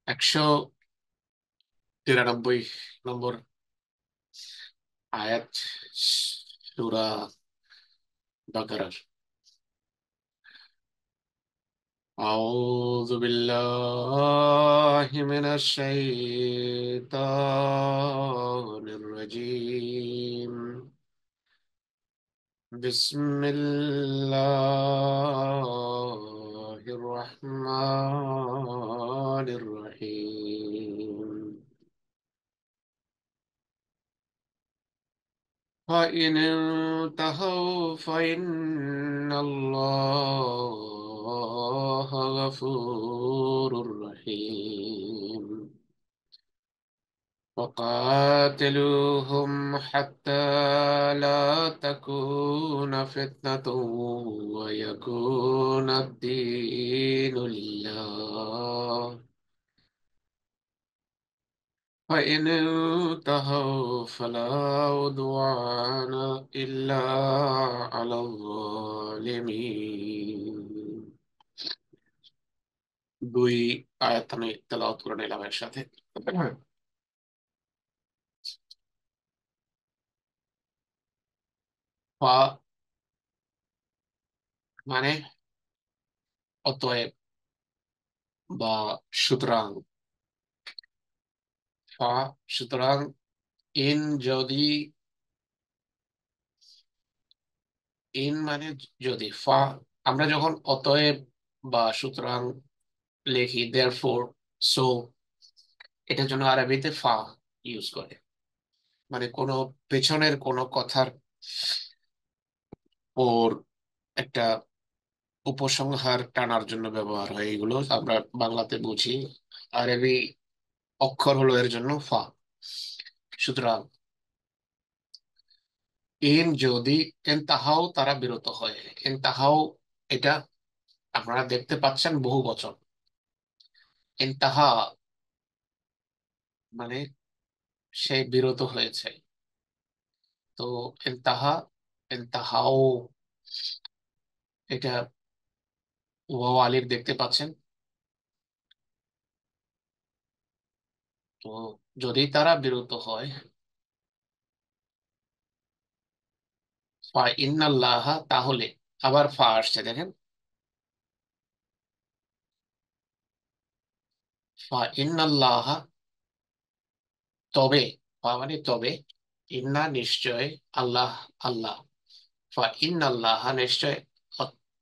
193 নম্বর আয়াত, সূরা বাকারার। أعوذ بالله من الشيطان الرجيم. بسم الله الرحمن الرحيم. فإن انتهوا فإن الله غفور رحيم. وقاتلوهم حتى لا تكون فتنة ويكون الدين لله. فإن انتهوا فلا عدوان إلا على الظالمين. দুই আয়াত আমি তেলাওয়াত করে নিলাম একসাথে। ফা মানে অতএব বা সুতরাং। ফা সুতরাং। ইন যদি, ইন মানে যদি। ফা আমরা যখন অতএব বা সুতরাং লিখি, দেয়ারফোর, সো, এটার জন্য আরবিতে ফা ইউজ করে। মানে কোনো পেছনের কোনো কথার ওর একটা উপসংহার টানার জন্য ব্যবহার হয়। এগুলো আমরা বাংলাতে বুঝি, আরবি অক্ষর হলো এর জন্য ফা। সুতরাং ইন যদি, এন তাহাও তারা বিরত হয়। এন তাহাও এটা আপনারা দেখতে পাচ্ছেন বহু বচন। এন তাহা মানে সে বিরত হয়েছে। তো এন তাহা, এন তাহাও, এটা ওয়াও আলিফ দেখতে পাচ্ছেন। তো যদি তারা বিরত হয়, ফা ইন্নাল্লাহ তাহলে, আবার ফা আসছে দেখেন। ফা ইন্নাল্লাহ তবে, ফা মানে তবে, ইন্না নিশ্চয়, আল্লাহ আল্লাহ। ফা ইন্নাল্লাহ নিশ্চয়,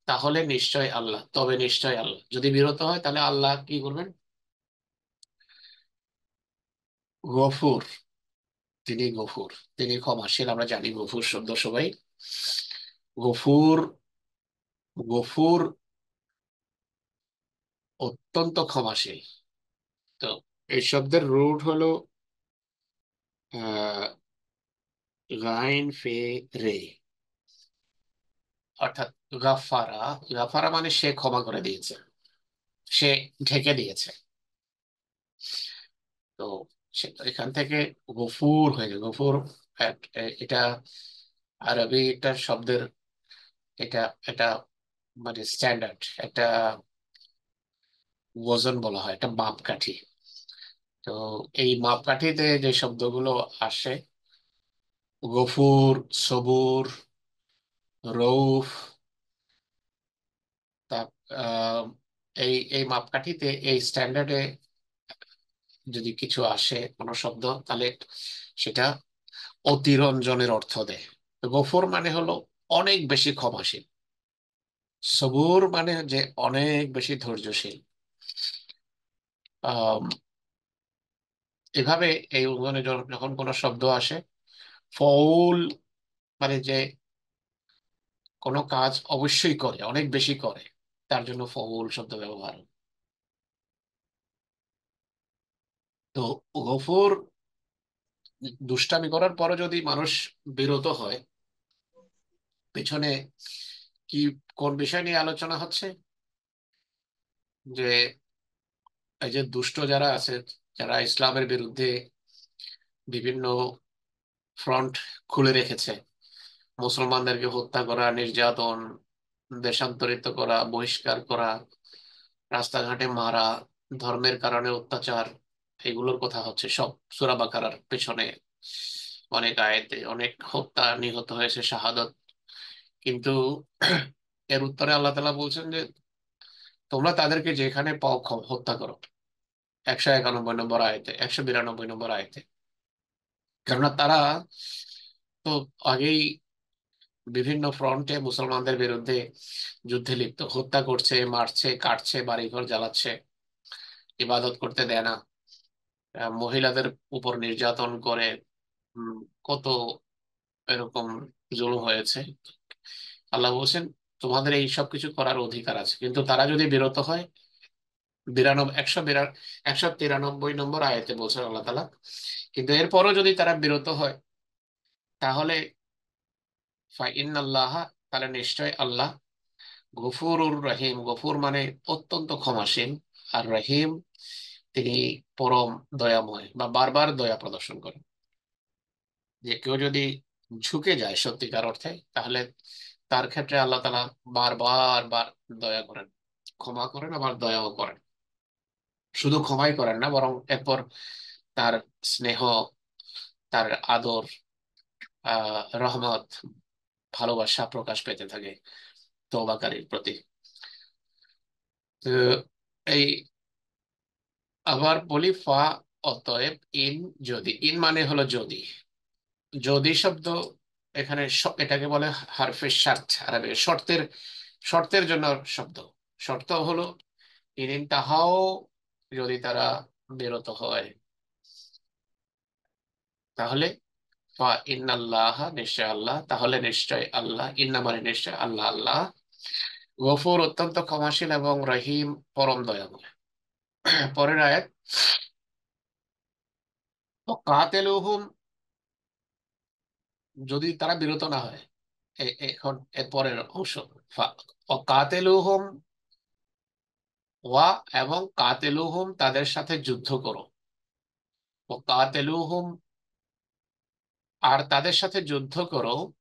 তাহলে নিশ্চয় আল্লাহ, তবে নিশ্চয় আল্লাহ। যদি বিরত হয় তাহলে আল্লাহ কি করবেন? গফুর, তিনি গফুর, তিনি ক্ষমাশীল। আমরা জানি গফুর শব্দ সবাই। গফুর, গফুর অত্যন্ত ক্ষমাশীল। তো এই শব্দের রুট হলো আহ গাইন ফে রে, অর্থাৎ গাফারা। গাফারা মানে সে ক্ষমা করে দিয়েছে, সে ঢেকে দিয়েছে। তো এখান থেকে গফুর হয়ে যায়। গফুর এটা আরবি একটা শব্দের, এটা এটা মানে স্ট্যান্ডার্ড একটা ওজন বলা হয়, একটা মাপকাঠি। তো এই মাপকাঠিতে যে শব্দগুলো আসে, গফুর, সবুর, রউফ, তা আহ, এই এই মাপকাঠিতে, এই স্ট্যান্ডার্ডে যদি কিছু আসে কোনো শব্দ, তাহলে সেটা অতিরঞ্জনের অর্থ দেয়। তো গফুর মানে হলো অনেক বেশি ক্ষমাশীল। সবুর মানে যে অনেক বেশি ধৈর্যশীল। আহ এভাবে এই উদাহরণে যখন কোনো শব্দ আসে, ফউল মানে যে কোনো কাজ অবশ্যই করে, অনেক বেশি করে, তার জন্য ফউল শব্দ ব্যবহার। তো গফুর, দুষ্টামি করার পরও যদি মানুষ বিরত হয়, পেছনে কি, কোন বিষয় নিয়ে আলোচনা হচ্ছে? যে এই যে দুষ্ট যারা আছে, যারা ইসলামের বিরুদ্ধে বিভিন্ন ফ্রন্ট খুলে রেখেছে, মুসলমানদেরকে হত্যা করা, নির্যাতন, দেশান্তরিত করা, বহিষ্কার করা, রাস্তাঘাটে মারা, ধর্মের কারণে অত্যাচার, এগুলোর কথা হচ্ছে সব সূরা বাকারার পেছনে। অনেক আয়াতে অনেক হত্যা, নিহত হয়েছে, শাহাদত। কিন্তু এর উত্তরে আল্লাহ তাআলা বলছেন যে তোমরা তাদেরকে যেখানে পাও হত্যা করো। 191 নম্বর আয়াতে, 192 নম্বর আয়াতে। কেননা তারা তো আগেই বিভিন্ন ফ্রন্টে মুসলমানদের বিরুদ্ধে যুদ্ধে লিপ্ত, হত্যা করছে, মারছে, কাটছে, বাড়িঘর জ্বালাচ্ছে, ইবাদত করতে দেয় না, মহিলাদের উপর নির্যাতন করে। উম, কত এরকম জুলুম হয়েছে। আল্লাহ বলছেন তোমাদের এই সব কিছু করার অধিকার আছে, কিন্তু তারা যদি বিরত হয়। 193 নম্বর আয়াতে বলছেন আল্লাহ তাআলা, কিন্তু এরপরও যদি তারা বিরত হয়, তাহলে ফাইন্নাল্লাহ, তাহলে নিশ্চয় আল্লাহ গফুরুর রহিম। গফুর মানে অত্যন্ত ক্ষমাসীন, আর রহিম তিনি পরম দয়াময় বা বারবার দয়া প্রদর্শন করেন। যে কেউ যদি ঝুঁকে যায় সত্যিকার অর্থে, তাহলে তার ক্ষেত্রে আল্লাহ তাআলা বারবার বার দয়া করেন, ক্ষমা করেন, আবার দয়াও করেন। শুধু ক্ষমাই করেন না, বরং এরপর তার স্নেহ, তার আদর, রহমত, ভালোবাসা প্রকাশ পেতে থাকে তওবাকারীর প্রতি। তো এই আবার বলি ফা, অতএব, ইন, যদি। ইন মানে হলো যদি। যদি শব্দ এখানে এটাকে বলে হারফে শার্ত, আরবে শর্তের, শর্তের জন্য শব্দ। শর্ত হলো ইন তাহাও, যদি তারা বিরত হয়, তাহলে ফা ইন্নাল্লাহ, নিশ্চয় আল্লাহ, তাহলে নিশ্চয় আল্লাহ, ইন্না মানে নিশ্চয় আল্লাহ, আল্লাহ গফুর অত্যন্ত ক্ষমাশীল এবং রহিম পরম দয়াময়। পরের আয়াত, কাতেলুহুম, যদি তারা বিরত না হয়। এখন এর পরের অংশ, কাতেলুহুম ওয়া, এবং কাতেলুহুম তাদের সাথে যুদ্ধ করো। ও কাতেলুহুম, আর তাদের সাথে যুদ্ধ করো,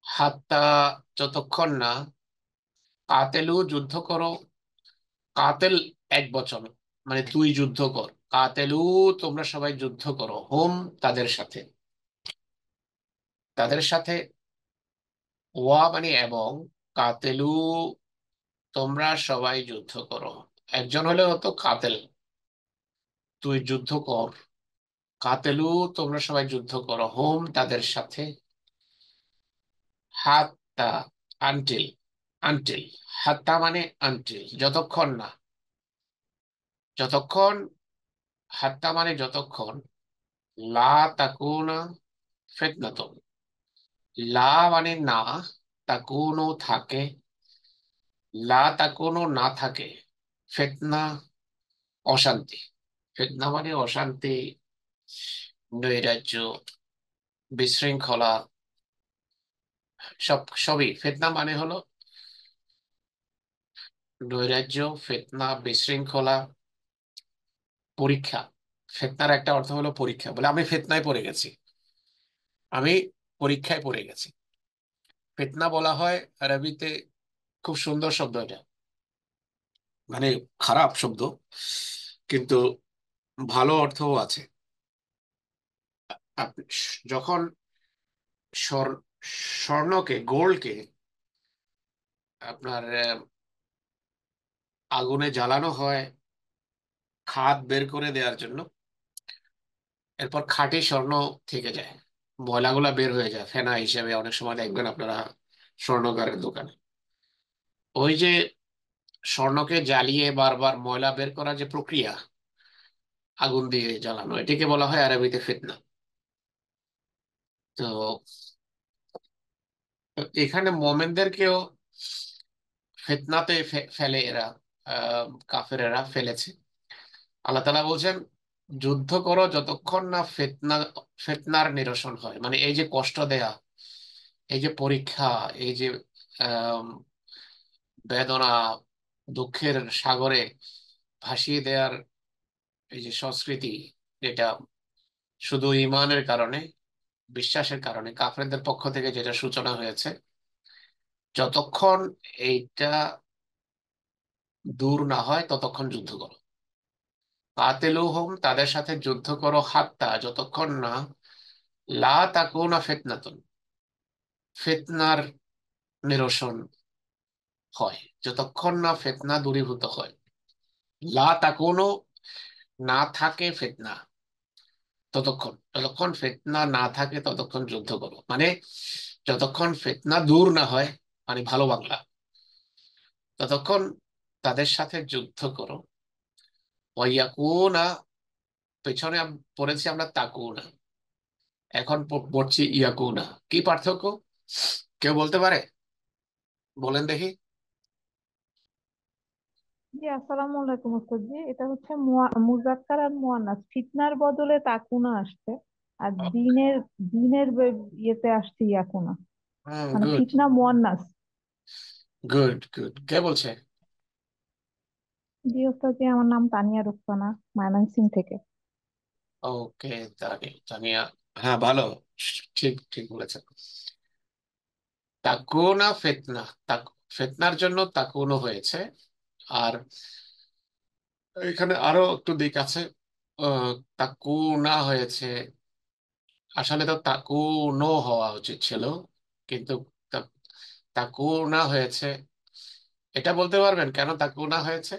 হাত্তা, যতক্ষণ না, কাতেলু যুদ্ধ করো, কাতেল এক বচন, মানে তুই যুদ্ধ কর, কাতেলু তোমরা সবাই যুদ্ধ করো, হুম তাদের সাথে, তাদের সাথে, ওয়া মানে এবং, কাতেলু তোমরা সবাই যুদ্ধ করো। একজন হলে হতো কাতেল, তুই যুদ্ধ কর, কাতেলু তোমরা সবাই যুদ্ধ করো, হুম তাদের সাথে, হাত্তা, আনটিল, আনটিল, হাত্তা মানে আনটিল, যতক্ষণ না, যতক্ষণ, হাত্তা মানে যতক্ষণ, লা তাকুনা ফিতনাতুন, লা মানে না, তাকুনো থাকে, লা তাকুনো না থাকে, ফিতনা অশান্তি, ফিতনা মানে অশান্তি, নৈরাজ্য, বিশৃঙ্খলা, সবই ফিতনা মানে হলো নৈরাজ্য, ফিতনা, বিশৃঙ্খলা, পরীক্ষা। ফিতনার একটা অর্থ হলো পরীক্ষা, বলে আমি ফিতনায় পড়ে গেছি, আমি পরীক্ষায় পড়ে গেছি। ফিতনা বলা হয় আরবিতে, খুব সুন্দর শব্দ এটা, মানে খারাপ শব্দ, কিন্তু ভালো অর্থও আছে। যখন স্বর- স্বর্ণকে, গোল্ডকে আপনার আগুনে জ্বালানো হয় খাদ বের করে দেওয়ার জন্য, এরপর খাঁটি স্বর্ণ থেকে যায়, ময়লাগুলা বের হয়ে যায় ফেনা হিসেবে, অনেক সময় দেখবেন আপনারা স্বর্ণকারের দোকানে। ওই যে স্বর্ণকে জ্বালিয়ে বারবার ময়লা বের করার যে প্রক্রিয়া, আগুন দিয়ে জ্বালানো, এটাকে বলা হয় আরবিতে ফিতনা। তো এখানে মোমেনদেরকেও ফিতনাতে ফেলে এরা, কাফেরেরা ফেলেছে। আল্লাহ তাআলা বলছেন যুদ্ধ করো যতক্ষণ না ফিতনার নিরসন হয়, মানে এই যে কষ্ট দেয়া, এই যে পরীক্ষা, এই যে আম, বেদনা, দুঃখের সাগরে ভাসিয়ে দেওয়ার এই যে সংস্কৃতি, যেটা শুধু ইমানের কারণে, বিশ্বাসের কারণে কাফেরদের পক্ষ থেকে যেটা সূচনা হয়েছে, যতক্ষণ এইটা দূর না হয় ততক্ষণ যুদ্ধ করো। কাতিলুহুম, তাদের সাথে যুদ্ধ করো, হাত্তা, যতক্ষণ না, লা তাকুনা ফিতনাতুন, ফিতনার নিরসন হয়, যতক্ষণ না ফিতনা দূরীভূত হয়। লা তাকুনো, না থাকে ফিতনা, ততক্ষণ, যতক্ষণ ফিতনা না থাকে ততক্ষণ যুদ্ধ করো, মানে যতক্ষণ ফিতনা দূর না হয়, মানে ভালো বাংলা, ততক্ষণ তাদের সাথে যুদ্ধ করো। ওয়াইয়াকুনা, পেছনে পড়েছি আমরা তাকুনা, এখন পড়ছি ইয়াকুনা। কি পার্থক্য কেউ বলতে পারে? বলেন দেখি। জি, আসসালামু আলাইকুম ওস্তাদ জি। এটা হচ্ছে মুজাক্কার আর মুয়ান্নাস, ফিতনার বদলে তাকুনা আসছে। আর দিনের ইয়েতে আসছে ইয়াকুনা, মানে গুড, ফিতনা মুয়ান্নাস। Good, good. কে বলছে? জি ওস্তাদ জি, আমার নাম তানিয়া রুকসানা, ময়মনসিং থেকে। ওকে, তানিয়া। হ্যাঁ, ভালো। ঠিক, ঠিক বলেছেন। তাকুনা ফিতনা, ফিতনার জন্য তাকুনো হয়েছে। আর এখানে আরো একটু দিক আছে। আহ, তাকুনা হয়েছে, আসলে তো তাকুনো হওয়া উচিত ছিল, কিন্তু তা- তাকুনা হয়েছে। এটা বলতে পারবেন কেন তাকুনা হয়েছে?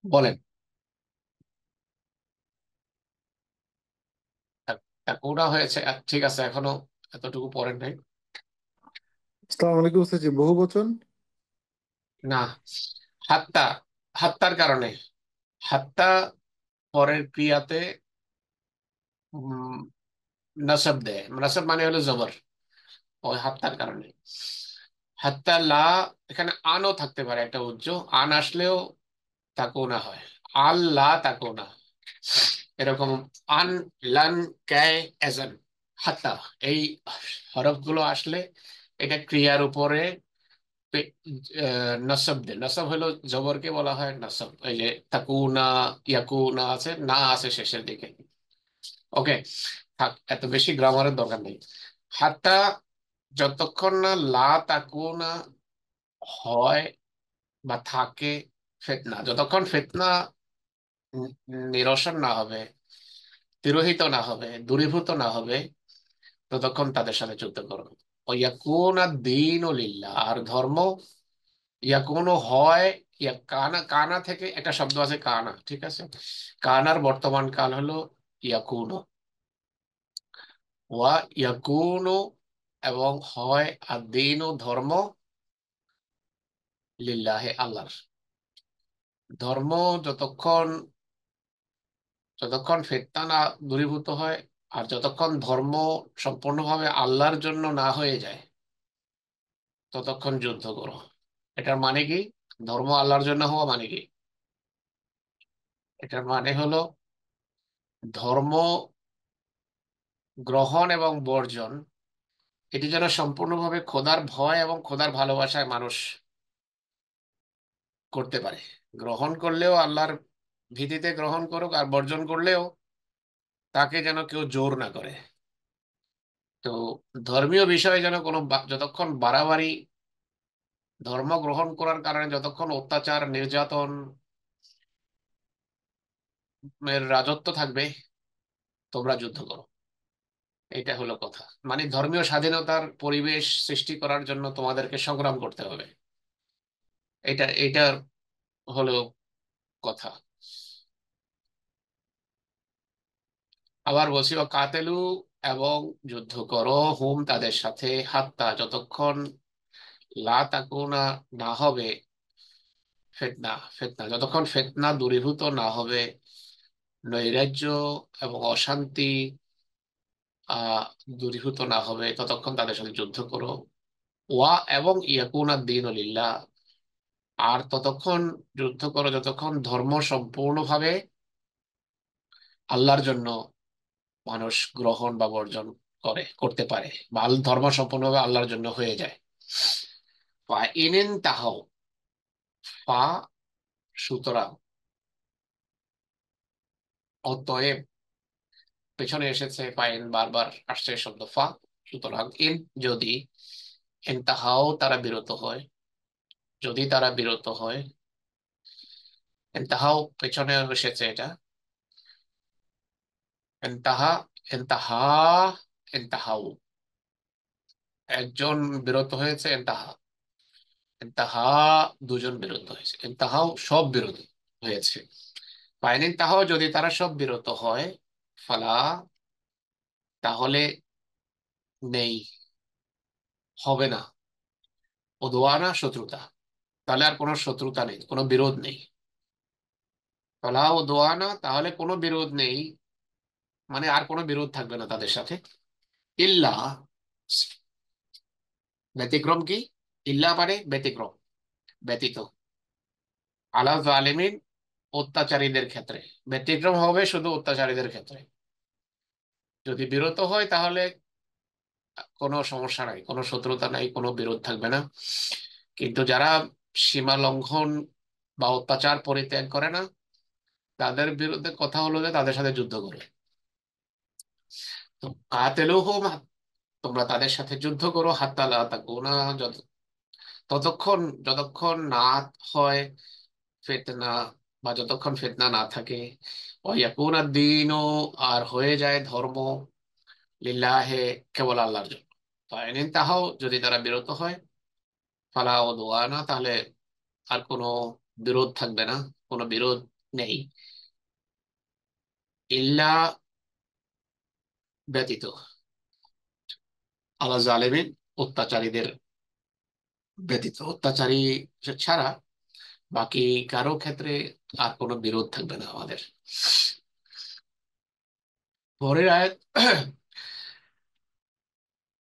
বলেন। তাকুনা হয়েছে, ঠিক আছে, এখনো এতটুকু পড়েন নাই। আসসালামু আলাইকুম স্যার, বহু বচন। না, হাত্তা, হাত্তার কারণে, হাত্তা পরের ক্রিয়াতে নসব দেয়, নসব মানে হলো জবর, ওই হাত্তার কারণে। হাত্তা লা, এখানে আনও থাকতে পারে, একটা উজ্জ আন আসলেও তাকো না হয়, আল্লাহ তাকো না, এরকম। আন, লান, ক্যায়, এজন, হাত্তা, এই হরফগুলো আসলে এটা ক্রিয়ার উপরে নসব দেয়। নসব হলো জবরকে বলা হয় নসব। এই যে তাকুনা, ইয়াকুনা আছে, না আছে শেষের দিকে। ওকে, থাক, এত বেশি গ্রামারের দরকার নেই। হাত্তা, যতক্ষণ না লা তাকুনা হয় বা থাকে ফিতনা, যতক্ষণ ফিতনা নিরসন না হবে, তিরোহিত না হবে, দূরীভূত না হবে, ততক্ষণ তাদের সাথে যুদ্ধ করবে। ও ইয়াকুনা দীন লিল্লাহ, আর ধর্ম, ইয়াকুনো হয়, ইয়া কানা, কানা থেকে একটা শব্দ আছে কানা, ঠিক আছে, কানার বর্তমান কাল হলো ইয়াকুনো। ওয়া ইয়াকুনো, এবং হয় আর দিন ও ধর্ম, লিল্লাহে, আল্লাহর। ধর্ম যতক্ষণ, যতক্ষণ ফিতনা না দূরীভূত হয়, আর যতক্ষণ ধর্ম সম্পূর্ণভাবে আল্লাহর জন্য না হয়ে যায়, ততক্ষণ যুদ্ধ করো। এটার মানে কি? ধর্ম আল্লাহর জন্য হওয়া মানে কি? এটার মানে হলো ধর্ম গ্রহণ এবং বর্জন, এটি যেন সম্পূর্ণভাবে খোদার ভয় এবং খোদার ভালোবাসায় মানুষ করতে পারে। গ্রহণ করলেও আল্লাহর ভীতিতে গ্রহণ করুক, আর বর্জন করলেও তাকে যেন কেউ জোর না করে। তো ধর্মীয় বিষয়ে যেন কোনো যতক্ষণ বাড়াবাড়ি, ধর্ম গ্রহণ করার কারণে যতক্ষণ অত্যাচার, নির্যাতন এর রাজত্ব থাকবে, তোমরা যুদ্ধ করো। এটা হলো কথা। মানে ধর্মীয় স্বাধীনতার পরিবেশ সৃষ্টি করার জন্য তোমাদেরকে সংগ্রাম করতে হবে। এটা হলো কথা। আবার বলছি, ও কাতেলু, এবং যুদ্ধ করো, হুম তাদের সাথে, হাত্তা, যতক্ষণ, লা তাকুনা, না হবে ফিতনা, ফিতনা যতক্ষণ ফিতনা দূরীভূত না হবে, নৈরাজ্য এবং অশান্তি আহ দূরীভূত না হবে, ততক্ষণ তাদের সাথে যুদ্ধ করো। ওয়া, এবং ইয়াকুনা দিন লিল্লাহ, আর ততক্ষণ যুদ্ধ করো যতক্ষণ ধর্ম সম্পূর্ণভাবে আল্লাহর জন্য মানুষ গ্রহণ বা বর্জন করতে পারে, বা ধর্ম সম্পূর্ণভাবে আল্লাহর জন্য হয়ে যায়। ফা ইনিন তাহাও, ফা, সুতরাং, অতএব, পেছনে এসেছে ফাইন, বারবার আসছে শব্দ ফা, সুতরাং, ইন, যদি, ইনতাহাও তারা বিরত হয়, যদি তারা বিরত হয়। ইনতাহাও পেছনে এসেছে এটা, ইনতাহা, ইনতাহা, ইনতাহাও, একজন বিরত হয়েছে, ইনতাহা, ইনতাহা দুজন বিরত হয়েছে, ইনতাহাও সব বিরত হয়েছে। ফাইন ইনতাহাও যদি তারা সব বিরত হয়, ফালা তাহলে নেই, হবে না, ওদোয়ানা শত্রুতা, তাহলে আর কোনো শত্রুতা নেই, কোনো বিরোধ নেই। ফালা ওদোয়ানা তাহলে কোনো বিরোধ নেই, মানে আর কোনো বিরোধ থাকবে না তাদের সাথে। ইল্লা, ব্যতিক্রম কি? ইল্লা মানে ব্যতিক্রম, ব্যতীত, আলা জালিমিন, অত্যাচারীদের ক্ষেত্রে। ব্যতিক্রম হবে শুধু অত্যাচারীদের ক্ষেত্রে। যদি বিরত হয় তাহলে কোনো সমস্যা নাই, কোনো শত্রুতা নাই, কোনো বিরোধ থাকবে না। কিন্তু যারা সীমা লঙ্ঘন বা অত্যাচার পরিত্যাগ করে না, তাদের বিরুদ্ধে কথা হলো যে তাদের সাথে যুদ্ধ করে। তো কাতেলুহুম, তোমরা তাদের সাথে যুদ্ধ করো, হাত্তা লা তাকুনা, ততক্ষণ যতক্ষণ না হয় ফিতনা, বা যতক্ষণ ফিতনা না থাকে, ওয়াকুনা দ্বীন, আর হয়ে যায় ধর্ম, লিল্লাহে, কেবল আল্লাহর জন্য। ফাইন তাহাও যদি তারা বিরত হয়, ফালা উদওয়ানা তাহলে আর কোনো বিরোধ থাকবে না, কোনো বিরোধ নেই। ইল্লা ব্যতীত, আলা জালেমিন, অত্যাচারীদের ব্যতীত, অত্যাচারী ছাড়া বাকি কারো ক্ষেত্রে আর কোনো বিরোধ থাকবে না আমাদের। পরের আয়াত,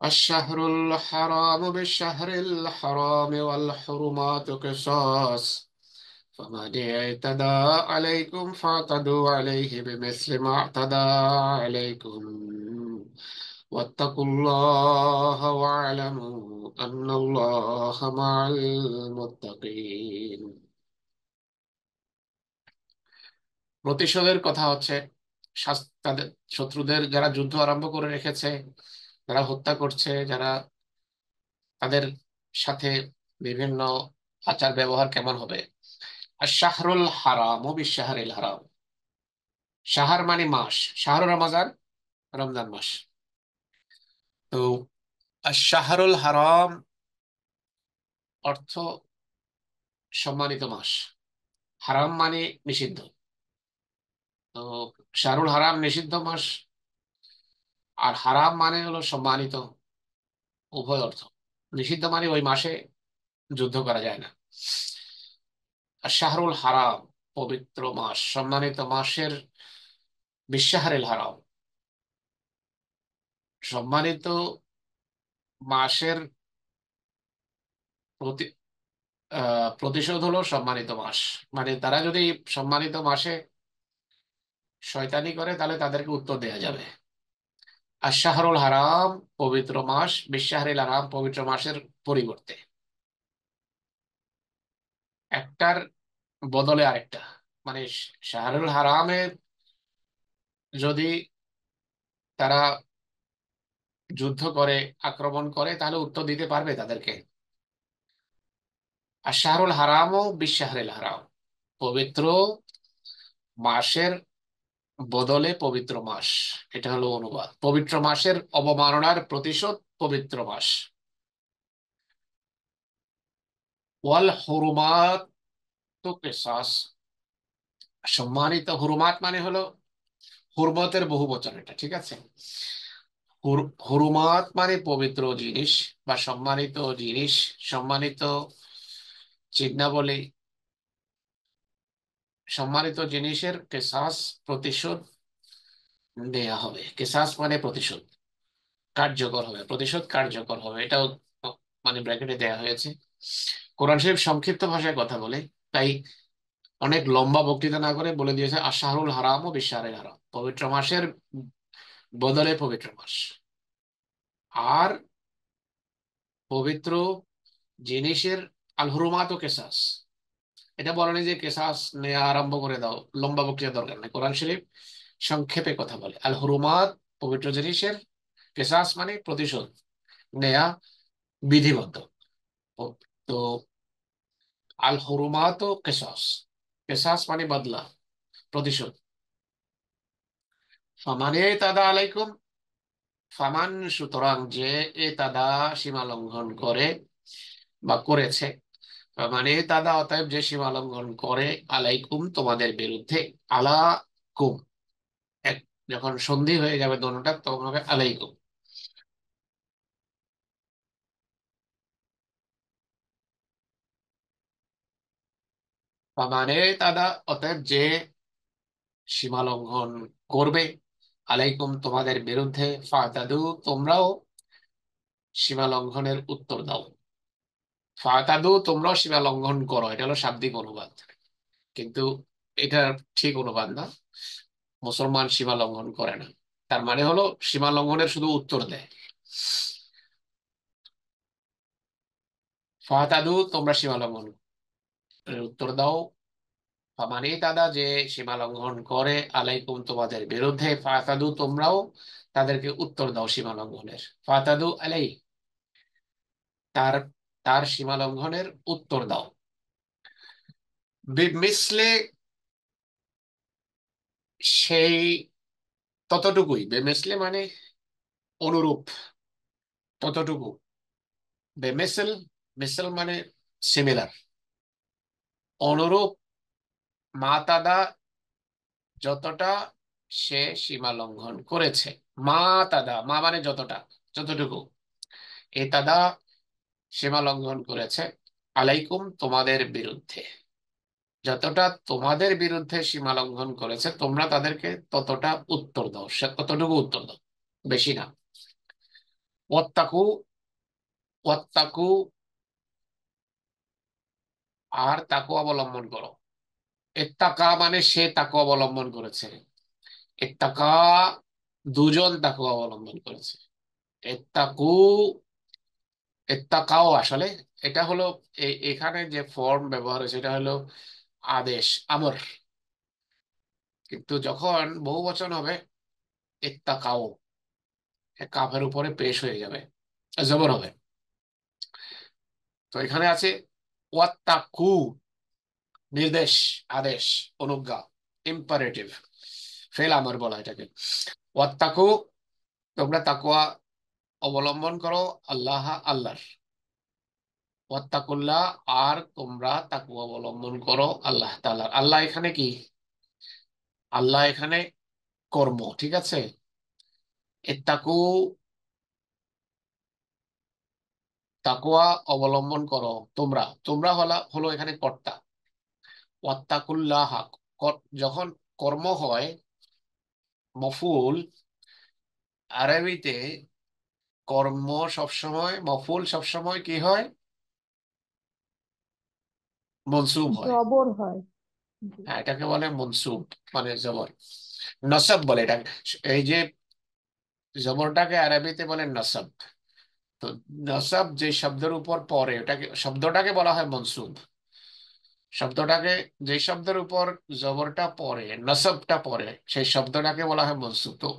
الشهر الحرام بالشهر الحرام والحرمات قصاص فمن اعتدى عليكم فاعتدوا عليه بمثل ما اعتدى عليكم واتقوا الله واعلموا أن الله مع المتقين। প্রতিশোধের কথা হচ্ছে তাদের শত্রুদের যারা যুদ্ধ আরম্ভ করে রেখেছে, যারা হত্যা করছে, যারা, তাদের সাথে বিভিন্ন আচার ব্যবহার কেমন হবে। আর শাহরুল হারাম ও বিশাহরিল হারাম, শাহর মানে মাস, শাহরু রমজান, রমজান মাস। তো আর শাহরুল হারাম অর্থ সম্মানিত মাস, হারাম মানে নিষিদ্ধ। তো শাহরুল হারাম নিষিদ্ধ মাস, আর হারাম মানে হলো সম্মানিত, উভয় অর্থ। নিষিদ্ধ মানে ওই মাসে যুদ্ধ করা যায় না। আর শাহরুল হারাম পবিত্র মাস, সম্মানিত মাসের, বিশাহরিল হারাম সম্মানিত মাসের প্রতি প্রতিশোধ হলো সম্মানিত মাস। মানে তারা যদি সম্মানিত মাসে শয়তানি করে তাহলে তাদেরকে উত্তর দেওয়া যাবে। আর শাহরুল হারাম পবিত্র মাস, বিশাহরিল হারাম পবিত্র মাসের পরিবর্তে, একটার বদলে আরেকটা। মানে শাহরুল হারামে যদি তারা যুদ্ধ করে, আক্রমণ করে, তাহলে উত্তর দিতে পারবে তাদেরকে। আর শাহরুল হারামও বিশাহরিল হারাম, পবিত্র মাসের বদলে পবিত্র মাস, এটা হলো অনুবাদ। পবিত্র মাসের অবমাননার প্রতিশোধ পবিত্র মাস। ওয়াল হুরুমাত তো কিসাস, সম্মানিত হুরুমাত মানে হলো হুরমতের বহু বচন, এটা ঠিক আছে। হুরুমাত মানে পবিত্র জিনিস বা সম্মানিত জিনিস, সম্মানিত চিহ্নাবলী, সম্মানিত জিনিসের কেসাস, প্রতিশোধ নেওয়া হবে। কেসাস মানে প্রতিশোধ, কার্যকর হবে, প্রতিশোধ কার্যকর হবে, এটাও মানে ব্র্যাকেটে দেয়া হয়েছে। কোরআন শরীফ সংক্ষিপ্ত ভাষায় কথা বলে, তাই অনেক লম্বা বক্তৃতা না করে বলে দিয়েছে আশাহরুল হারাম ও বিশাহরিল হারাম, পবিত্র মাসের বদলে পবিত্র মাস। আর পবিত্র জিনিসের আল হুরুমাত ও কেসাস, এটা বলেনি যে কেসাস নেওয়া আরম্ভ করে দাও, লম্বা বক্তৃতা দরকার নেই। কোরআন শরীফ সংক্ষেপে কথা বলে। আল হুরুমাত পবিত্র জিনিসের, কেসাস মানে প্রতিশোধ নেয়া, বিধিবদ্ধ। ও, তো আল হুরুমাত কেসাস, কেসাস মানে বদলা, প্রতিশোধ। ফামানে তাদা আলাইকুম, ফামান সুতরাং যে এ তাদা সীমা লঙ্ঘন করে বা করেছে, মানে তাদা অতএব যে সীমা লঙ্ঘন করে, আলাইকুম তোমাদের বিরুদ্ধে, আলা কুম, এক, যখন সন্ধি হয়ে যাবে দোনোটা তখন হবে আলাইকুম। মানে তাদা অতএব যে সীমা লঙ্ঘন করবে, আলাইকুম তোমাদের বিরুদ্ধে, ফাতাদু তোমরাও সীমা লঙ্ঘনের উত্তর দাও। ফাতাদু তোমরাও সীমা লঙ্ঘন করো, এটা হলো শাব্দিক অনুবাদ, কিন্তু এটা ঠিক অনুবাদ না। মুসলমান সীমা লঙ্ঘন করে না, তার মানে হলো সীমা লঙ্ঘনের শুধু উত্তর দেয়। ফাতাদু তোমরা সীমা লঙ্ঘন উত্তর দাও। মানে তাদা যে সীমা লঙ্ঘন করে, আলাইকুম তোমাদের বিরুদ্ধে, ফাতাদু তোমরাও তাদেরকে উত্তর দাও সীমা লঙ্ঘনের। ফাতাদু আলাই, তার তার সীমা লঙ্ঘনের উত্তর দাও। মিসলে, সেই ততটুকুই, বেমিসলে মানে অনুরূপ, ততটুকু। বেমিসল, মিসল মানে সিমিলার, অনুরূপ। মা তাদা যতটা সে সীমা লঙ্ঘন করেছে। মা তাদা, মা মানে যতটা, যতটুকু। এ তাদা সীমা লঙ্ঘন করেছে, আলাইকুম তোমাদের বিরুদ্ধে, যতটা তোমাদের বিরুদ্ধে সীমা লঙ্ঘন করেছে তোমরা তাদেরকে ততটা উত্তর দাও, সে ততটুকু উত্তর দাও, বেশি না। ওয়াত্তাকু, ওয়াত্তাকু আর তাকওয়া অবলম্বন করো। ইত্তাকা মানে সে তাকওয়া অবলম্বন করেছে। ইত্তাকা দুজন তাকওয়া অবলম্বন করেছে। ইত্তাকু, ইত্তাকাও আসলে এটা হলো এখানে যে ফর্ম ব্যবহার হয়েছে এটা হলো আদেশ, আমর। কিন্তু যখন বহু বচন হবে, ইত্তাকাও, কাফের উপরে পেশ হয়ে যাবে, জবর হবে। তো এখানে আছে ওয়াত্তাকু, নির্দেশ, আদেশ, অনুজ্ঞা, ইম্পারেটিভ, ফেল আমর বলা এটাকে। ওয়াত্তাকু তোমরা তাকওয়া অবলম্বন করো, আল্লাহ আল্লাহর। ওয়াত্তাকুল্লাহ আর তোমরা তাকওয়া অবলম্বন করো আল্লাহ তাআলার। আল্লাহ এখানে কি? আল্লাহ এখানে কর্ম, ঠিক আছে। ইত্তাকু তাকওয়া অবলম্বন করো তোমরা, তোমরা হলো এখানে কর্তা। ওয়াত্তাকুল্লাহ, যখন কর্ম হয় মফুল, আরবিতে কর্ম সবসময়, মফুল সবসময় কি হয়? মনসুব হয়। জবর হয়। জি। হ্যাঁ, এটাকে বলে মনসুব, মানে জবর, নসব বলে এটা। এই যে জবরটাকে আরবিতে বলে নসব। তো নসব যে শব্দের উপর পড়ে ওটাকে, শব্দটাকে বলা হয় মনসুব। শব্দটাকে, যে শব্দের উপর জবরটা পড়ে, নসবটা পড়ে, সেই শব্দটাকে বলা হয় মনসুব। তো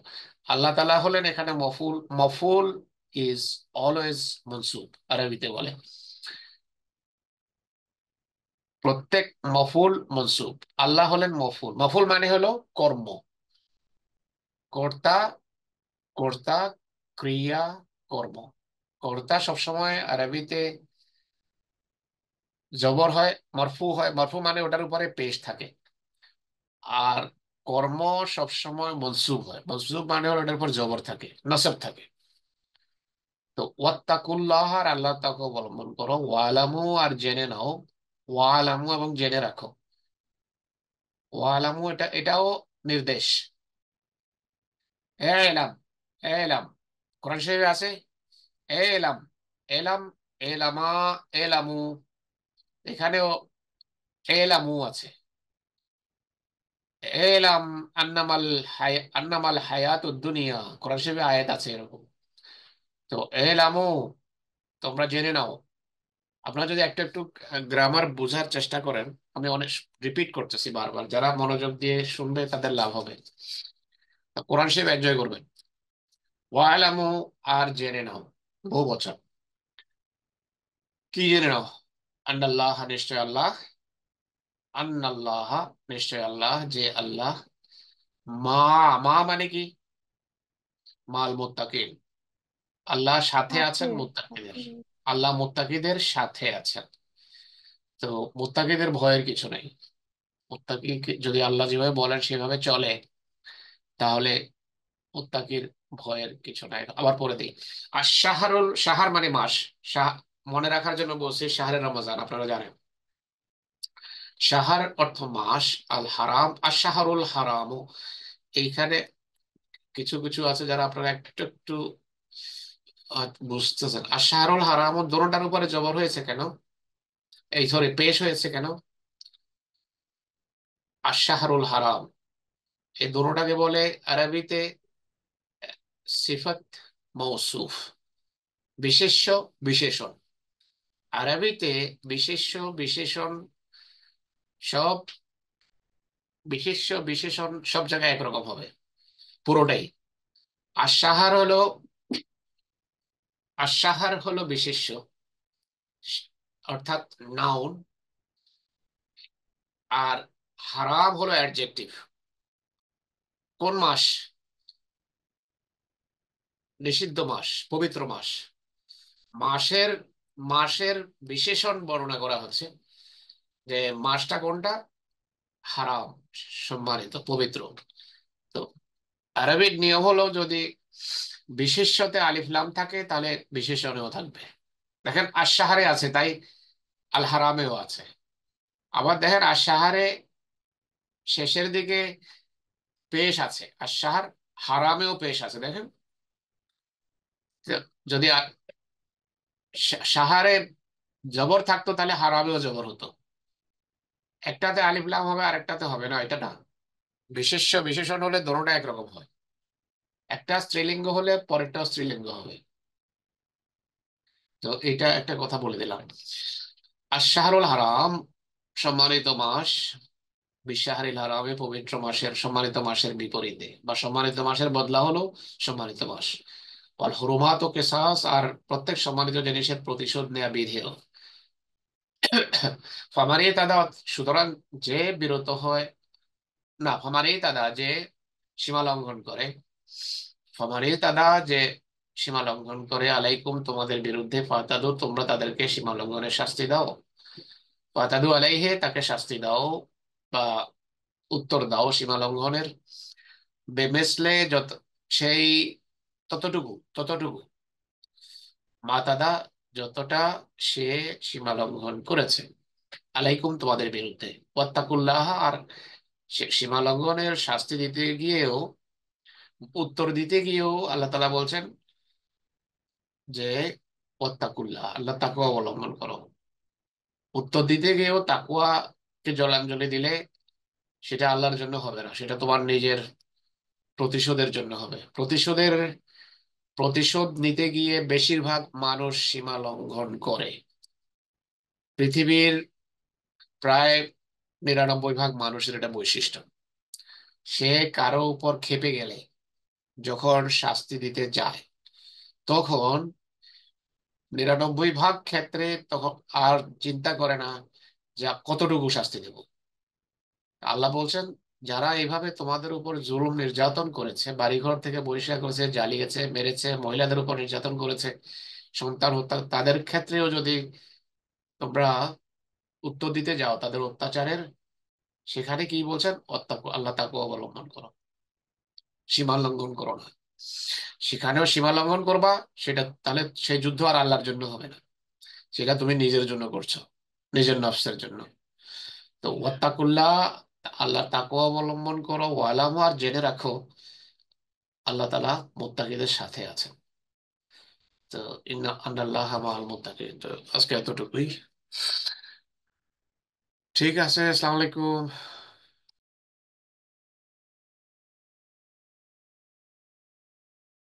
আল্লাহ তাআলা হলেন এখানে মফুল। মফুল ইজ অলওয়েজ মনসুব, আরবিতে বলে প্রত্যেক মফুল মনসুব। আল্লাহ হলেন মফুল। মফুল মানে হলো কর্ম, কর্তা, কর্তা, ক্রিয়া, কর্ম। কর্তা সবসময় আরবিতে জবর হয়, মরফু হয়। মরফু মানে ওটার উপরে পেশ থাকে। আর কর্ম সবসময় মনসুব হয়। মনসুব মানে হলো ওটার উপর জবর থাকে, নসব থাকে। তো ওয়াত্তাকুল্লাহ আর আল্লাহ তাকে অবলম্বন করো, ওয়ালামু আর জেনে নাও, ওয়ালামু এবং জেনে রাখো। ওয়ালামু এটাও নির্দেশ। এলাম, এলাম, কোরআন শরীফে আছে এলাম, এলাম, এলামা, এলামু, এখানেও এলামু আছে। এলাম আন্নামাল হায়াতুদ দুনিয়া, কোরআন শরীফে আয়াত আছে এরকম। তো এলামু তোমরা জেনে নাও। আপনারা যদি একটু একটু গ্রামার বোঝার চেষ্টা করেন, আমি অনেক রিপিট করতেছি বারবার, যারা মনোযোগ দিয়ে শুনবে তাদের লাভ হবে। তো কোরআন শরীফ এনজয় করবেন। ওয়ালামু আর জেনে নাও, বহু বচন। কি জেনে নাও? আন্নাল্লাহ, নিশ্চয় আল্লাহ, আন্নাল্লাহ, নিশ্চয় আল্লাহ, যে আল্লাহ, মা, মা মানে কি? মাল মুত্তাকিন, আল্লাহ সাথে সাথে আছেন মুত্তাকিদের। সাথে আল্লাহ মুত্তাকিদের সাথে আছেন। তো মুত্তাকিদের ভয়ের কিছু নেই। মুত্তাকি যদি আল্লাহ যেভাবে বলেন সেভাবে চলে, তাহলে মুত্তাকির ভয়ের কিছু নাই। আবার পরে দিই, আর শাহরুল, শাহার মানে মাস। শাহ, মনে রাখার জন্য বলছি, শাহরে রমজান আপনারা জানেন। শাহার অর্থ মাস, আল হারাম আর শাহরুল হারাম। এইখানে কিছু কিছু আছে যারা আপনারা একটু একটু বুঝতেছেন। আর শাহরুল হারাম দোনোটার উপরে জবর হয়েছে কেন, এই সরি পেশ হয়েছে কেন? আর শাহরুল হারাম, এই দোনোটাকে বলে আরবিতে সিফাত মৌসুফ, বিশেষ্য বিশেষণ। আরবিতে বিশেষ্য বিশেষণ সব, বিশেষ্য বিশেষণ সব জায়গায় একরকম হবে, পুরোটাই। আশাহার হলো, আশাহার হলো বিশেষ্য, অর্থাৎ নাউন। আর হারাম হলো অ্যাডজেক্টিভ। কোন মাস? নিষিদ্ধ মাস, পবিত্র মাস। মাসের, মাসের বিশেষণ বর্ণনা করা হচ্ছে, যে মাসটা কোনটা? হারাম, সম্মানিত, পবিত্র। তো আরবির নিয়ম হলো, যদি বিশেষ্যতে আলিফ লাম থাকে তাহলে বিশেষণেও থাকবে। দেখেন আশাহারে আছে তাই আল হারামেও আছে। আবার দেখেন আশাহারে শেষের দিকে পেশ আছে, আশাহার হারামেও পেশ আছে, দেখেন। তো যদি সাহারে জবর থাকতো তাহলে হারামেও জবর হতো। একটাতে আলিফ লাম হবে আর একটাতে হবে না, এটা না। বিশেষ্য বিশেষণ হলে দোনোটা একরকম হয়, একটা স্ত্রীলিঙ্গ হলে পরেরটাও স্ত্রীলিঙ্গ হবে। তো এটা একটা কথা বলে দিলাম। আর শাহরুল হারাম, সম্মানিত মাস, বিশাহরিল হারামে, পবিত্র মাসের, সম্মানিত মাসের বিপরীতে বা সম্মানিত মাসের বদলা হলো সম্মানিত মাস। অল হুরুমাত ও কেসাস, আর প্রত্যেক সম্মানিত জিনিসের প্রতিশোধ নেওয়া বিধেয়। ফামারি তাদা, সুতরাং যে বিরত হয়, না ফামারি তাদা যে সীমা লঙ্ঘন করে, ফামারি তাদা যে সীমা লঙ্ঘন করে, আলাইকুম তোমাদের বিরুদ্ধে, ফাতাদু তোমরা তাদেরকে সীমা লঙ্ঘনের শাস্তি দাও, ফাতাদু আলাইহে তাকে শাস্তি দাও বা উত্তর দাও সীমা লঙ্ঘনের, বেমেসলে যত, সেই ততটুকু, ততটুকু, মাতাদা যতটা সে সীমা লঙ্ঘন করেছে, আলাইকুম তোমাদের বিরুদ্ধে, ওয়াত্তাকুল্লাহ, আর সীমা লঙ্ঘনের শাস্তি দিতে গিয়েও, উত্তর দিতে গিয়েও আল্লাহ তাআলা বলছেন যে ওয়াত্তাকুল্লাহ, আল্লাহ তাকওয়া অবলম্বন করো। উত্তর দিতে গিয়েও তাকওয়া কে জলাঞ্জলি দিলে সেটা আল্লাহর জন্য হবে না, সেটা তোমার নিজের প্রতিশোধের জন্য হবে। প্রতিশোধ নিতে গিয়ে বেশিরভাগ মানুষ সীমা লঙ্ঘন করে। পৃথিবীর প্রায় 99 ভাগ মানুষের এটা বৈশিষ্ট্য। সে কারো উপর ক্ষেপে গেলে, যখন শাস্তি দিতে যায়, তখন 99 ভাগ ক্ষেত্রে তখন আর চিন্তা করে না যে কতটুকু শাস্তি দেব। আল্লাহ বলছেন, যারা এইভাবে তোমাদের উপর জুলুম নির্যাতন করেছে, বাড়িঘর থেকে বহিষ্কার করেছে, জ্বালিয়েছে, মেরেছে, মহিলাদের উপর নির্যাতন করেছে, সন্তান হত্যা, তাদের ক্ষেত্রেও যদি তোমরা উত্তর দিতে যাও তাদের অত্যাচারের, সেখানে কি বলছেন? আল্লাহ তাকে অবলম্বন করো, সীমা লঙ্ঘন করো না। সেখানেও সীমা লঙ্ঘন করবা, সেটা তাহলে সেই যুদ্ধ আর আল্লাহর জন্য হবে না, সেটা তুমি নিজের জন্য করছো, নিজের নফসের জন্য। তো ওয়াত্তাকুল্লাহ, আল্লাহ তাকওয়া অবলম্বন করো, ওয়ালামু, আর জেনে রাখো আল্লাহ তাআলা মুত্তাকিদের সাথে আছেন। তো ইন্না আন্নাল্লাহা মাআল মুত্তাকিন। তো আজকে এতটুকুই। ঠিক আছে, আসসালামু আলাইকুম।